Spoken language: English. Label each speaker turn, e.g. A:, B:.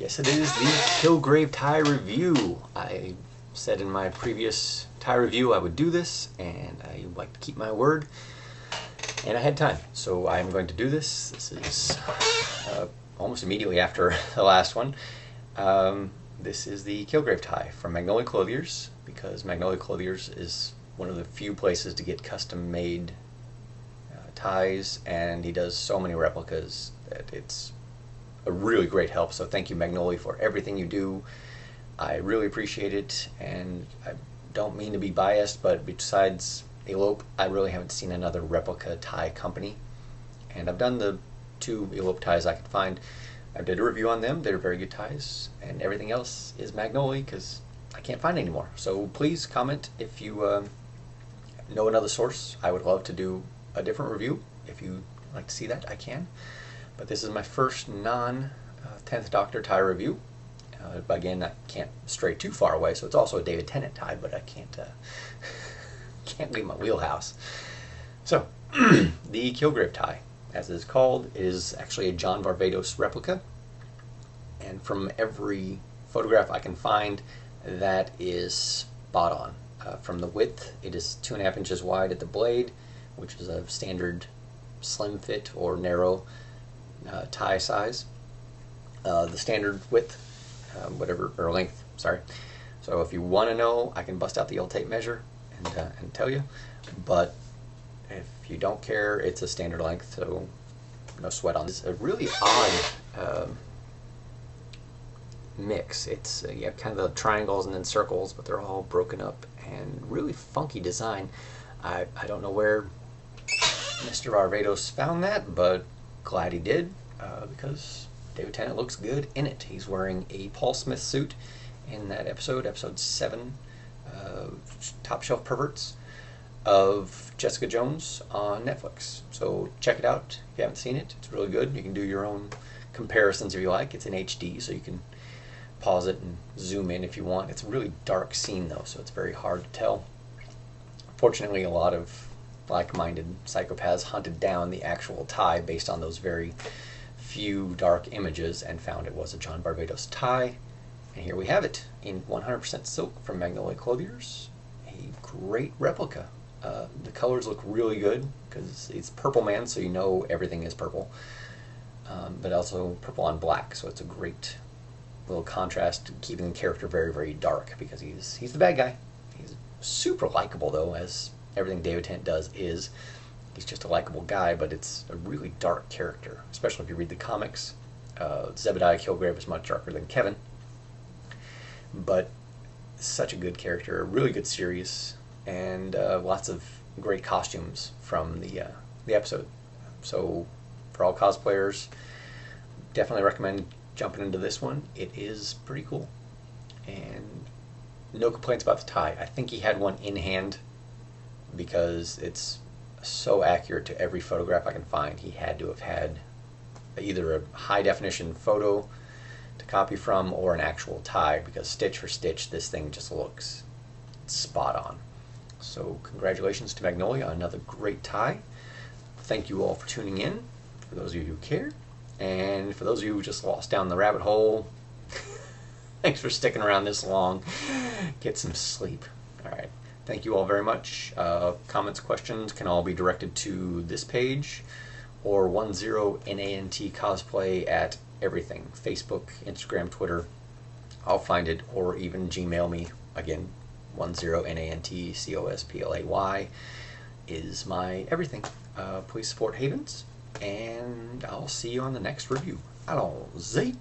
A: Yes, it is the Kilgrave tie review. I said in my previous tie review I would do this, and I like to keep my word, and I had time, so I'm going to do this. This is almost immediately after the last one. This is the Kilgrave tie from Magnoli Clothiers, because Magnoli Clothiers is one of the few places to get custom-made ties, and he does so many replicas that it's a really great help. So thank you, Magnoli, for everything you do. I really appreciate it, and I don't mean to be biased, but besides Elope, I really haven't seen another replica tie company, and I've done the 2 Elope ties I could find. I did a review on them. They're very good ties, and everything else is Magnoli because I can't find any more. So please comment if you know another source. I would love to do a different review. If you'd like to see that, I can. But this is my first non-10th Doctor tie review. Again, I can't stray too far away, so it's also a David Tennant tie, but I can't leave my wheelhouse. So, the Kilgrave tie, as it is called, is actually a John Varvatos replica. And from every photograph I can find, that is spot on. From the width, it is 2.5 inches wide at the blade, which is a standard slim fit or narrow tie size. The standard width, whatever, or length, sorry. So if you want to know, I can bust out the old tape measure and tell you. But if you don't care, it's a standard length, so no sweat on this. It's a really odd mix. It's you have kind of the triangles and then circles, but they're all broken up, and really funky design. I don't know where Mr. Varvatos found that, but glad he did, because David Tennant looks good in it. He's wearing a Paul Smith suit in that episode 7, Top Shelf Perverts, of Jessica Jones on Netflix. So check it out if you haven't seen it. It's really good. You can do your own comparisons if you like. It's in HD, so you can pause it and zoom in if you want. It's a really dark scene though, so it's very hard to tell. Fortunately, a lot of like-minded psychopaths hunted down the actual tie based on those very few dark images and found it was a John Varvatos tie. And here we have it in 100% silk from Magnoli Clothiers. A great replica. The colors look really good because it's Purple Man, so you know everything is purple. But also purple on black, so it's a great little contrast, keeping the character very, very dark because he's the bad guy. He's super likable though, as everything David Tennant does is. He's just a likable guy, but it's a really dark character, especially if you read the comics. Zebediah Kilgrave is much darker than Kevin, but such a good character, a really good series, and lots of great costumes from the episode. So for all cosplayers, definitely recommend jumping into this one. It is pretty cool, and no complaints about the tie. I think he had one in hand because it's so accurate to every photograph I can find. He had to have had either a high definition photo to copy from or an actual tie, because stitch for stitch this thing just looks spot on. So congratulations to Magnoli on another great tie. Thank you all for tuning in, for those of you who care, and for those of you who just lost down the rabbit hole, thanks for sticking around this long. Get some sleep. Alright, thank you all very much. Comments, questions can all be directed to this page or 10NANT Cosplay at everything. Facebook, Instagram, Twitter. I'll find it, or even Gmail me. Again, 10NANT COSPLAY is my everything. Please support Havens, and I'll see you on the next review. Allons-y!